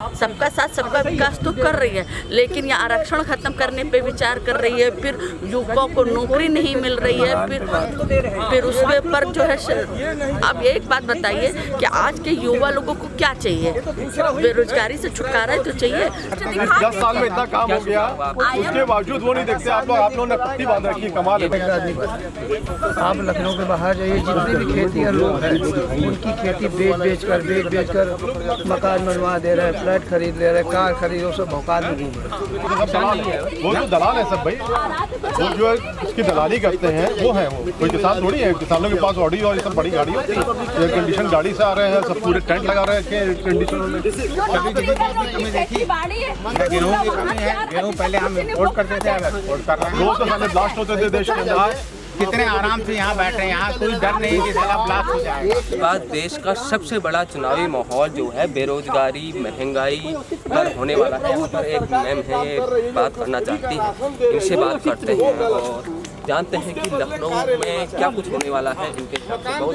सबका साथ सबका विकास तो कर रही है, लेकिन ये आरक्षण खत्म करने पे विचार कर रही है। फिर युवकों को नौकरी नहीं मिल रही है, फिर उसके पर जो है। अब एक बात बताइए कि आज के युवा लोगों को क्या चाहिए? बेरोजगारी से छुटकारा तो चाहिए। 10 साल में इतना काम हो गया, उसके बावजूद वो नहीं देखते। आप लोगों ने पट्टी बांध रखी है, कमाल है। आप लखनऊ के बाहर जाइए, जितने भी खेती लोग हैं उनकी खेती बेच कर मकान बनवा दे रहे हैं, फ्लैट खरीद ले रहे हैं, कार खरीद, वो सब भौकाल में घूम रहे। वो जो दलाल है सब भाई, वो जो इसकी दलाली करते हैं वो है। वो कोई किसान थोड़ी है। किसानों के पास ऑडी और ये सब बड़ी गाड़ी होती है, एयर कंडीशन गाड़ी से आ रहे हैं, सब पूरे टेंट लगा रहे हैं कंडीशन में। गेहूँ पहले हम इम्पोर्ट करते थे, अब एक्सपोर्ट कर रहे हैं। रोज तो साले ब्लास्ट होते थे देश के अंदर। कितने आराम से यहाँ बैठे हैं, यहाँ कोई डर नहीं कि साला ब्लास्ट हो जाएगा। बात देश का सबसे बड़ा चुनावी माहौल जो है बेरोजगारी, महंगाई पर होने वाला है। यहाँ पर एक मैम है, ये बात करना चाहती है, इनसे बात करते हैं और जानते हैं कि लखनऊ में क्या कुछ होने वाला है। इनके हिसाब से बहुत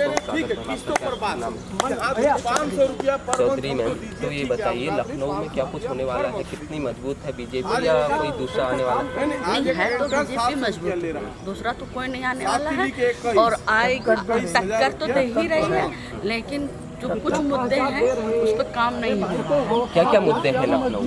चौधरी मैम, तो ये बताइए लखनऊ में क्या कुछ होने वाला है, कितनी मजबूत है बीजेपी या कोई दूसरा आने वाला है? नहीं है तो बीजेपी मजबूत, दूसरा तो कोई नहीं आने वाला है। और आएगा टक्कर तो दे ही रही है, लेकिन जो कुछ मुद्दे हैं उस पर काम नहीं है। क्या क्या मुद्दे हैं लखनऊ?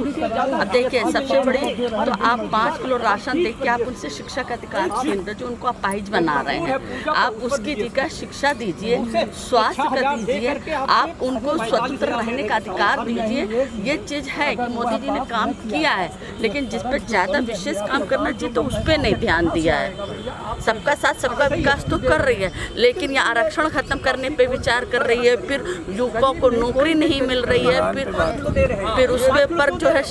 अब देखिए, सबसे बड़ी तो आप 5 किलो राशन देख के आप उनसे शिक्षा का अधिकार छीन रहे, जो उनको अपाहिज बना रहे हैं। आप उसकी जगह शिक्षा दीजिए, स्वास्थ्य का दीजिए, आप उनको स्वतंत्र रहने का अधिकार दीजिए। ये चीज़ है कि मोदी जी ने काम किया है, लेकिन जिस पर ज़्यादा विशेष काम करना चाहिए तो उस पर नहीं ध्यान दिया है। सबका साथ सबका विकास तो कर रही है, लेकिन ये आरक्षण खत्म करने पे विचार कर रही है। फिर युवकों को नौकरी नहीं मिल रही है, फिर उसके पर जो है।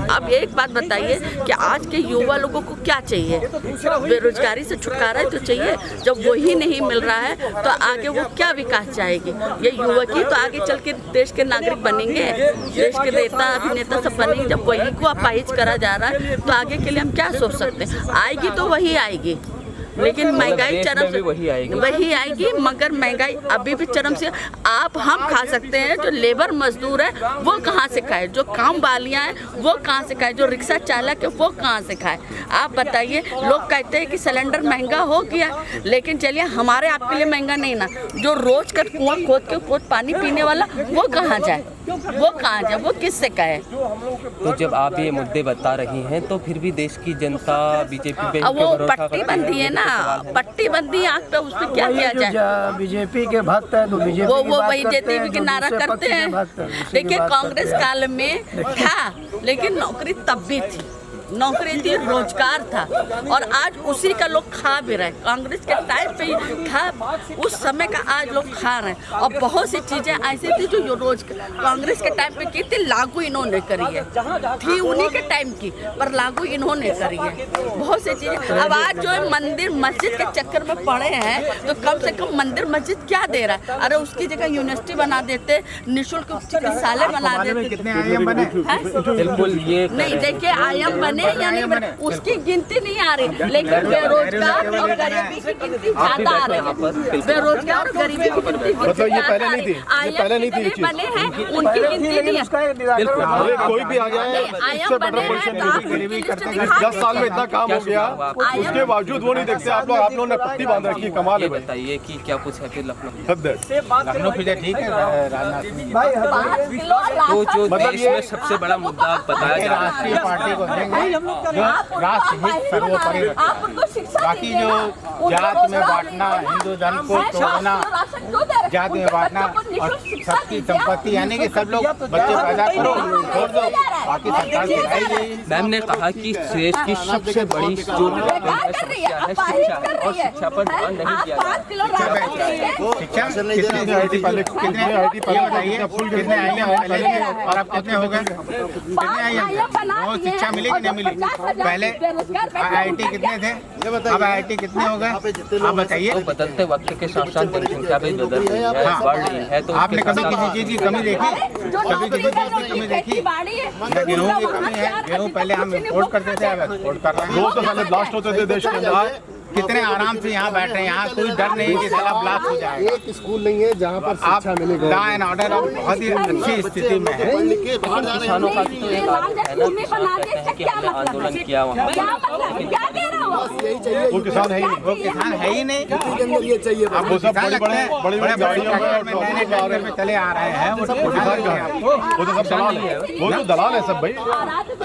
अब एक बात बताइए कि आज के युवा लोगों को क्या चाहिए? बेरोजगारी से छुटकारा तो चाहिए। जब वही नहीं मिल रहा है तो आगे वो क्या विकास चाहेगी? ये युवक ही तो आगे चल के देश के नागरिक बनेंगे, देश के नेता अभिनेता सब बनेंगे। जब वही को अपाहिज करा जा रहा है तो आगे के लिए हम क्या सोच सकते हैं? आएगी तो वही आएगी, लेकिन महंगाई चरम से वही आएगी। मगर महंगाई अभी भी चरम से। आप हम खा सकते हैं, जो लेबर मजदूर है वो कहाँ से खाए? जो काम वालियाँ हैं वो कहाँ से खाए? जो रिक्शा चालक है वो कहाँ से खाए? आप बताइए। लोग कहते हैं कि सिलेंडर महंगा हो गया, लेकिन चलिए हमारे आपके लिए महंगा नहीं ना। जो रोज का कुआं खोद के पानी पीने वाला वो कहाँ जाए? वो किससे कहे? तो जब आप ये मुद्दे बता रही हैं तो फिर भी देश की जनता बीजेपी पे वो पट्टी बंदी है ना, पट्टी बंदी आँख पे, उस पर क्या किया जाए? बीजेपी के भक्त है तो बीजेपी वो वही देते हुए नारा करते हैं। देखिए, कांग्रेस काल में था, लेकिन नौकरी तब भी थी, नौकरी थी, रोजगार था, और आज उसी का लोग खा भी रहे। कांग्रेस के टाइम पे था उस समय का, आज लोग खा रहे हैं। और बहुत सी चीजें ऐसी थी जो रोज कांग्रेस के टाइम पे की थी, लागू इन्होंने करी है, थी उन्हीं के टाइम की, पर लागू इन्होंने करी है बहुत सी चीजें। अब आज जो है मंदिर मस्जिद के चक्कर में पड़े हैं, तो कम से कम मंदिर मस्जिद क्या दे रहा है? अरे उसकी जगह यूनिवर्सिटी बना देते, निःशुल्क चिकित्सालय बना देते। कितने आईएम बने? बिल्कुल ये नहीं, देखिए आईएम बने या नहीं बने उसकी गिनती नहीं आ रही, लेकिन बेरोजगार और गरीबी की गिनती ज्यादा आ रही है। बेरोजगार और गरीबी की गिनती मतलब ये पहले नहीं थी, ये पहले नहीं थी। बने हैं उनकी गिनती नहीं है। कोई भी आ जाए, इससे बेटर पोजीशन। 10 साल में इतना काम हो गया, उसके बावजूद वो नहीं देखते। आप लोगों ने पट्टी बांध रखी है, कमाल है। बताइए कि क्या कुछ है फिर लखनऊ? लखनऊ फिर ठीक है, राजनाथ सिंह तो जो देश में सबसे बड़ा मुद्दा बताया जा रहा है, राष्ट्रीय पार्टी को देंगे जो राष्ट्र हित सर्वोपरि रखे। बाकी जो जात में बांटना, हिंदू धर्म को तोड़ना, जात में बांटना और सबकी संपत्ति, यानी कि सब लोग बच्चे पैदा करो छोड़ दो, बाकी सरकार सिखाई गई। मैम ने कहा कि देश की सबसे बड़ी जो समस्या है शिक्षा, और शिक्षा पर ध्यान नहीं दिया जा रहा। शिक्षा कितने आईटी पहले, कितने आईटी कितने आईएम और अब कितने हो गए? कितने आईएम? वो शिक्षा मिली कि नहीं मिली? पहले आईआईटी कितने थे, अब आईआईटी कितने हो गए? आप बताइए। तो बदलते वक्त के साथ साथ जनसंख्या भी बदल रही है, बढ़ रही है, तो आपने कभी किसी चीज की कमी देखी? कभी किसी चीज की कमी देखी? गेहूँ की कमी है, गेहूँ पहले हम इम्पोर्ट करते थे, अब एक्सपोर्ट कर रहे हैं। रोज तो साले ब्लास्ट होते थे देश के अंदर। कितने आराम से यहाँ बैठे हैं, यहाँ कोई डर नहीं कि साला ब्लास्ट हो जाएगा। एक स्कूल नहीं है जहाँ पर आप शिक्षा मिलेगा। लॉ एंड ऑर्डर अब बहुत ही अच्छी स्थिति में है। किसानों का भी तो एक आरोप है ना, किसान कहते हैं कि हमने आंदोलन किया वहाँ। वो किसान है ही नहीं। वो किसान है ही नहीं। के अंदर ये चाहिए बस। वो सब बड़ी बड़ी गाड़ियों में और नए ट्रैक्टर में चले आ रहे हैं। वो किसान का है। वो तो सब दलाल है, वो तो दलाल है सब भाई।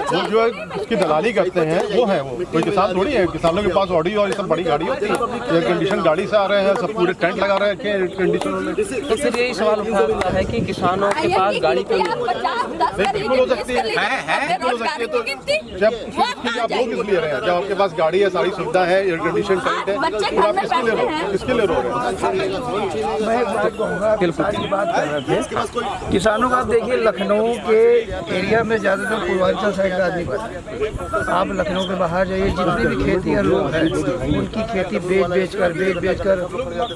वो जो है उसकी दलाली करते हैं वो है, वो कोई किसान थोड़ी है। किसानों के पास ऑडी और ये सब बड़ी गाड़ी होती है, एयर कंडीशन गाड़ी से आ रहे हैं, सब पूरे टेंट लगा रहे हैं एयर कंडीशन में। तो फिर यही सवाल उठा है कि किसानों के पास गाड़ी क्यों नहीं है? बिल्कुल हो सकती है, बिल्कुल हो सकती है। तो जब आप लोग किस लिए रहे हैं? जब आपके पास गाड़ी है, सारी सुविधा है, एयर कंडीशन टेंट है, तो आप किसके लिए रो रहे हैं? किसके लिए रो रहे हैं? मैं एक बात कहूँगा, सारी बात कर रहे थे किसानों का। आप देखिए लखनऊ के एरिया में ज़्यादातर पूर्वांचल साइड का आदमी बना है। आप लखनऊ के बाहर जाइए, जितने भी खेती लोग हैं उनकी खेती बेच बेच कर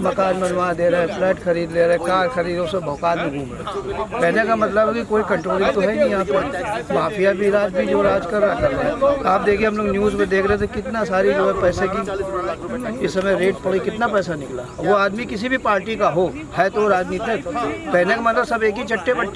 मकान बनवा दे रहे हैं, फ्लैट खरीद ले रहे हैं, कार खरीद, वो सब भौकाल में घूम रहे हैं। कहने का मतलब है कि कोई कंट्रोलिंग तो है नहीं यहाँ पे। माफिया भी राज भी जो राज कर रहा है। आप देखिए, हम लोग न्यूज़ में देख रहे थे कितना सारी जो है पैसे की इस समय रेट पड़ी, कितना पैसा निकला। वो आदमी किसी भी पार्टी का हो है तो राजनीतिक, कहने का मतलब सब एक ही चट्टे बट्टे